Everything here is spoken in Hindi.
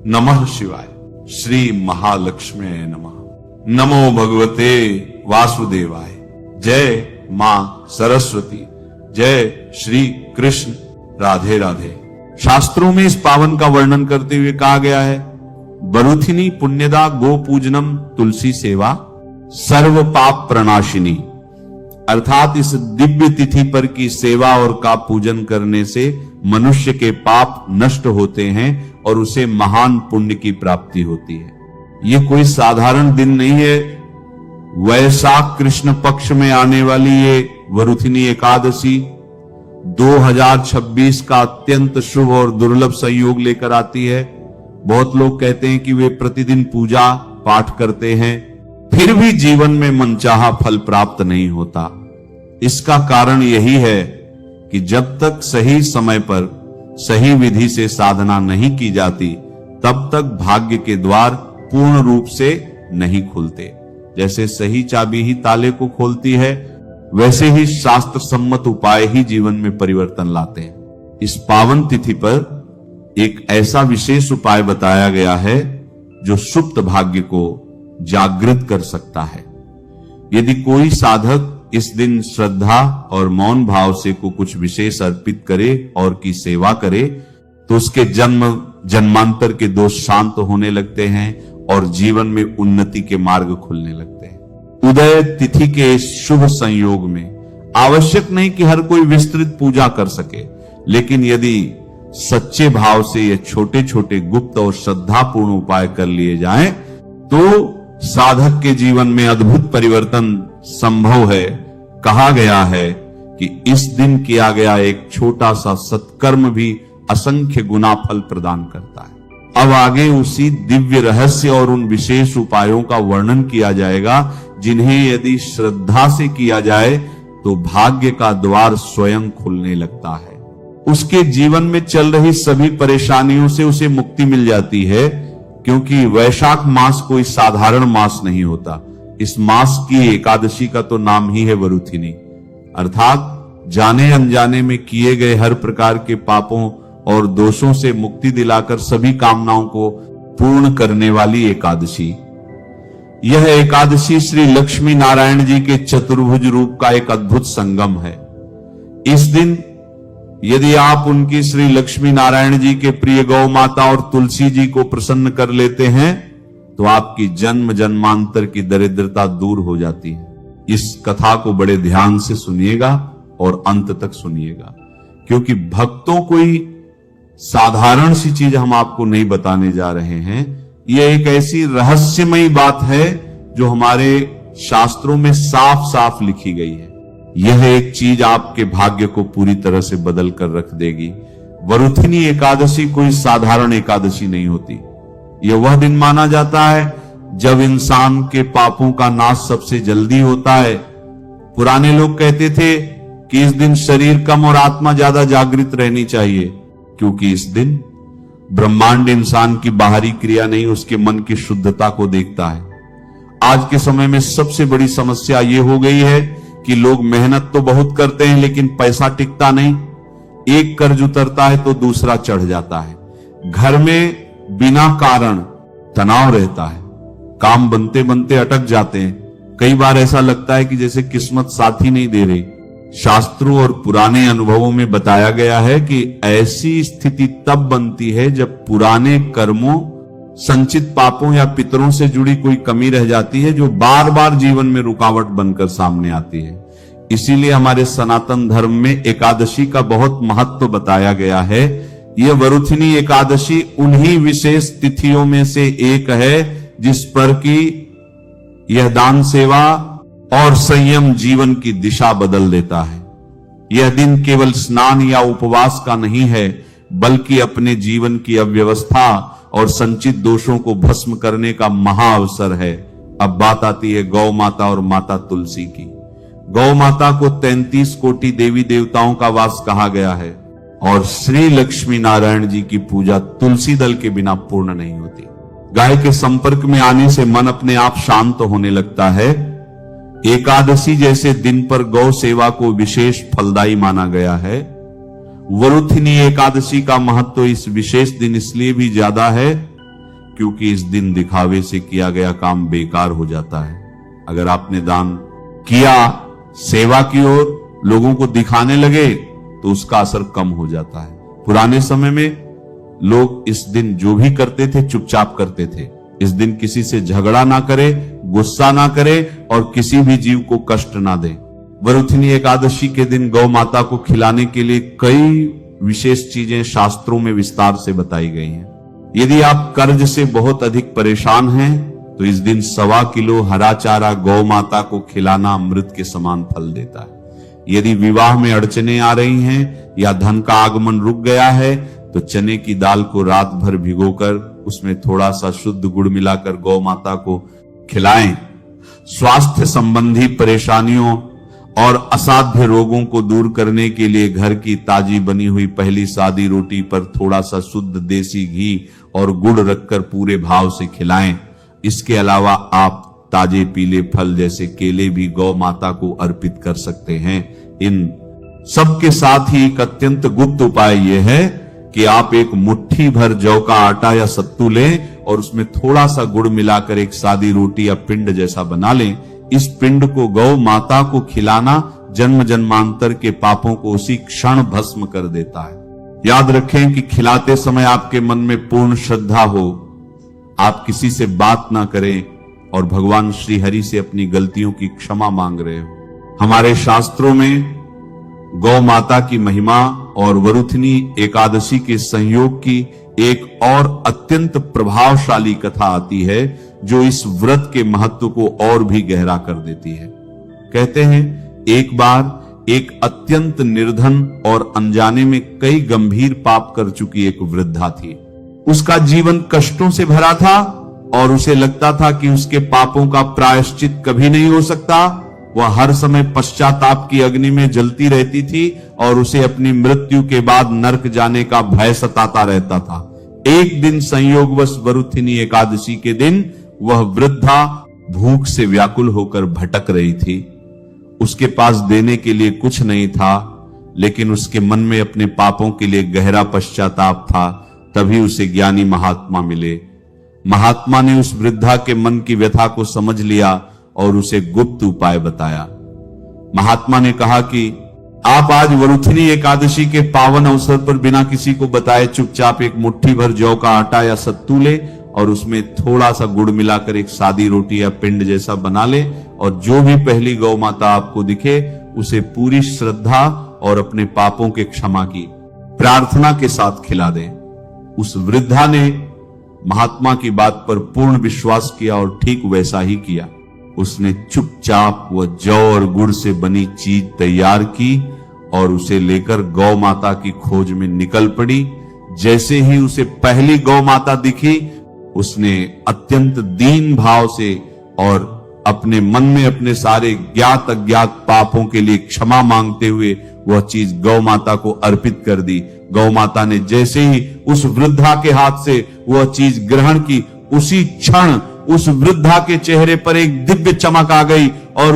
नमः शिवाय। श्री महालक्ष्मी नमः। नमो भगवते वासुदेवाय। जय मां सरस्वती। जय श्री कृष्ण। राधे राधे। शास्त्रों में इस पावन का वर्णन करते हुए कहा गया है, वरुथिनी पुण्यदा गो पूजनम तुलसी सेवा सर्व पाप प्रणाशिनी। अर्थात इस दिव्य तिथि पर की सेवा और का पूजन करने से मनुष्य के पाप नष्ट होते हैं और उसे महान पुण्य की प्राप्ति होती है। ये कोई साधारण दिन नहीं है। वैशाख कृष्ण पक्ष में आने वाली ये वरुथिनी एकादशी 2026 का अत्यंत शुभ और दुर्लभ संयोग लेकर आती है। बहुत लोग कहते हैं कि वे प्रतिदिन पूजा पाठ करते हैं, फिर भी जीवन में मनचाहा फल प्राप्त नहीं होता। इसका कारण यही है कि जब तक सही समय पर सही विधि से साधना नहीं की जाती, तब तक भाग्य के द्वार पूर्ण रूप से नहीं खुलते। जैसे सही चाबी ही ताले को खोलती है, वैसे ही शास्त्र सम्मत उपाय ही जीवन में परिवर्तन लाते हैं। इस पावन तिथि पर एक ऐसा विशेष उपाय बताया गया है जो सुप्त भाग्य को जागृत कर सकता है। यदि कोई साधक इस दिन श्रद्धा और मौन भाव से को कुछ विशेष अर्पित करे और की सेवा करे, तो उसके जन्म जन्मांतर के दोष शांत होने लगते हैं और जीवन में उन्नति के मार्ग खुलने लगते हैं। उदय तिथि के इस शुभ संयोग में आवश्यक नहीं कि हर कोई विस्तृत पूजा कर सके, लेकिन यदि सच्चे भाव से ये छोटे छोटे गुप्त और श्रद्धापूर्ण उपाय कर लिए जाएं, तो साधक के जीवन में अद्भुत परिवर्तन संभव है। कहा गया है कि इस दिन किया गया एक छोटा सा सत्कर्म भी असंख्य गुना फल प्रदान करता है। अब आगे उसी दिव्य रहस्य और उन विशेष उपायों का वर्णन किया जाएगा, जिन्हें यदि श्रद्धा से किया जाए तो भाग्य का द्वार स्वयं खुलने लगता है। उसके जीवन में चल रही सभी परेशानियों से उसे मुक्ति मिल जाती है, क्योंकि वैशाख मास कोई साधारण मास नहीं होता। इस मास की एकादशी का तो नाम ही है वरुथिनी, अर्थात जाने अनजाने में किए गए हर प्रकार के पापों और दोषों से मुक्ति दिलाकर सभी कामनाओं को पूर्ण करने वाली एकादशी। यह एकादशी श्री लक्ष्मी नारायण जी के चतुर्भुज रूप का एक अद्भुत संगम है। इस दिन यदि आप उनकी श्री लक्ष्मी नारायण जी के प्रिय गौ माता और तुलसी जी को प्रसन्न कर लेते हैं, तो आपकी जन्म जन्मांतर की दरिद्रता दूर हो जाती है। इस कथा को बड़े ध्यान से सुनिएगा और अंत तक सुनिएगा, क्योंकि भक्तों कोई साधारण सी चीज हम आपको नहीं बताने जा रहे हैं। यह एक ऐसी रहस्यमयी बात है जो हमारे शास्त्रों में साफ साफ लिखी गई है। यह एक चीज आपके भाग्य को पूरी तरह से बदल कर रख देगी। वरुथिनी एकादशी कोई साधारण एकादशी नहीं होती। यह वह दिन माना जाता है जब इंसान के पापों का नाश सबसे जल्दी होता है। पुराने लोग कहते थे कि इस दिन शरीर कम और आत्मा ज्यादा जागृत रहनी चाहिए, क्योंकि इस दिन ब्रह्मांड इंसान की बाहरी क्रिया नहीं, उसके मन की शुद्धता को देखता है। आज के समय में सबसे बड़ी समस्या यह हो गई है कि लोग मेहनत तो बहुत करते हैं, लेकिन पैसा टिकता नहीं। एक कर्ज उतरता है तो दूसरा चढ़ जाता है। घर में बिना कारण तनाव रहता है। काम बनते बनते अटक जाते हैं। कई बार ऐसा लगता है कि जैसे किस्मत साथ ही नहीं दे रही। शास्त्रों और पुराने अनुभवों में बताया गया है कि ऐसी स्थिति तब बनती है जब पुराने कर्मों, संचित पापों या पितरों से जुड़ी कोई कमी रह जाती है, जो बार बार जीवन में रुकावट बनकर सामने आती है। इसीलिए हमारे सनातन धर्म में एकादशी का बहुत महत्व बताया गया है। यह वरुथिनी एकादशी उन्हीं विशेष तिथियों में से एक है जिस पर कि यह दान सेवा और संयम जीवन की दिशा बदल देता है। यह दिन केवल स्नान या उपवास का नहीं है, बल्कि अपने जीवन की अव्यवस्था और संचित दोषों को भस्म करने का महाअवसर है। अब बात आती है गौ माता और माता तुलसी की। गौ माता को 33 कोटि देवी देवताओं का वास कहा गया है, और श्री लक्ष्मी नारायण जी की पूजा तुलसी दल के बिना पूर्ण नहीं होती। गाय के संपर्क में आने से मन अपने आप शांत होने लगता है। एकादशी जैसे दिन पर गौ सेवा को विशेष फलदायी माना गया है। वरुथिनी एकादशी का महत्व इस विशेष दिन इसलिए भी ज्यादा है क्योंकि इस दिन दिखावे से किया गया काम बेकार हो जाता है। अगर आपने दान किया, सेवा की ओर लोगों को दिखाने लगे तो उसका असर कम हो जाता है। पुराने समय में लोग इस दिन जो भी करते थे चुपचाप करते थे। इस दिन किसी से झगड़ा ना करे, गुस्सा ना करे और किसी भी जीव को कष्ट ना दे। वरुथिनी एकादशी के दिन गौ माता को खिलाने के लिए कई विशेष चीजें शास्त्रों में विस्तार से बताई गई हैं। यदि आप कर्ज से बहुत अधिक परेशान हैं तो इस दिन 1.25 किलो हरा चारा गौ माता को खिलाना अमृत के समान फल देता है। यदि विवाह में अड़चने आ रही हैं या धन का आगमन रुक गया है तो चने की दाल को रात भर भिगोकर उसमें थोड़ा सा शुद्ध गुड़ मिलाकर गौ माता को खिलाएं। स्वास्थ्य संबंधी परेशानियों और असाध्य रोगों को दूर करने के लिए घर की ताजी बनी हुई पहली सादी रोटी पर थोड़ा सा शुद्ध देसी घी और गुड़ रखकर पूरे भाव से खिलाएं। इसके अलावा आप ताजे पीले फल जैसे केले भी गौ माता को अर्पित कर सकते हैं। इन सबके साथ ही एक अत्यंत गुप्त उपाय यह है कि आप एक मुट्ठी भर जौ का आटा या सत्तू लें और उसमें थोड़ा सा गुड़ मिलाकर एक सादी रोटी या पिंड जैसा बना लें। इस पिंड को गौ माता को खिलाना जन्म जन्मांतर के पापों को उसी क्षण भस्म कर देता है। याद रखें कि खिलाते समय आपके मन में पूर्ण श्रद्धा हो, आप किसी से बात ना करें और भगवान श्री हरि से अपनी गलतियों की क्षमा मांग रहे हो। हमारे शास्त्रों में गौ माता की महिमा और वरुथिनी एकादशी के संयोग की एक और अत्यंत प्रभावशाली कथा आती है जो इस व्रत के महत्व को और भी गहरा कर देती है। कहते हैं एक बार एक अत्यंत निर्धन और अनजाने में कई गंभीर पाप कर चुकी एक वृद्धा थी। उसका जीवन कष्टों से भरा था और उसे लगता था कि उसके पापों का प्रायश्चित कभी नहीं हो सकता। वह हर समय पश्चाताप की अग्नि में जलती रहती थी और उसे अपनी मृत्यु के बाद नरक जाने का भय सताता रहता था। एक दिन संयोगवश वरुथिनी एकादशी के दिन वह वृद्धा भूख से व्याकुल होकर भटक रही थी। उसके पास देने के लिए कुछ नहीं था, लेकिन उसके मन में अपने पापों के लिए गहरा पश्चाताप था। तभी उसे ज्ञानी महात्मा मिले। महात्मा ने उस वृद्धा के मन की व्यथा को समझ लिया और उसे गुप्त उपाय बताया। महात्मा ने कहा कि आप आज वरुथिनी एकादशी के पावन अवसर पर बिना किसी को बताए चुपचाप एक मुट्ठी भर जौ का आटा या सत्तू ले और उसमें थोड़ा सा गुड़ मिलाकर एक सादी रोटी या पिंड जैसा बना ले और जो भी पहली गौ माता आपको दिखे उसे पूरी श्रद्धा और अपने पापों के क्षमा की प्रार्थना के साथ खिला दें। उस वृद्धा ने महात्मा की बात पर पूर्ण विश्वास किया और ठीक वैसा ही किया। उसने चुपचाप वह जौ और गुड़ से बनी चीज तैयार की और उसे लेकर गौ माता की खोज में निकल पड़ी। जैसे ही उसे पहली गौ माता दिखी उसने अत्यंत दीन भाव से और अपने मन में अपने सारे ज्ञात अज्ञात पापों के लिए क्षमा मांगते हुए वह चीज गौ माता को अर्पित कर दी। गौ माता ने जैसे ही उस वृद्धा के हाथ से वह चीज ग्रहण की, उसी क्षण उस वृद्धा के चेहरे पर एक दिव्य चमक आ गई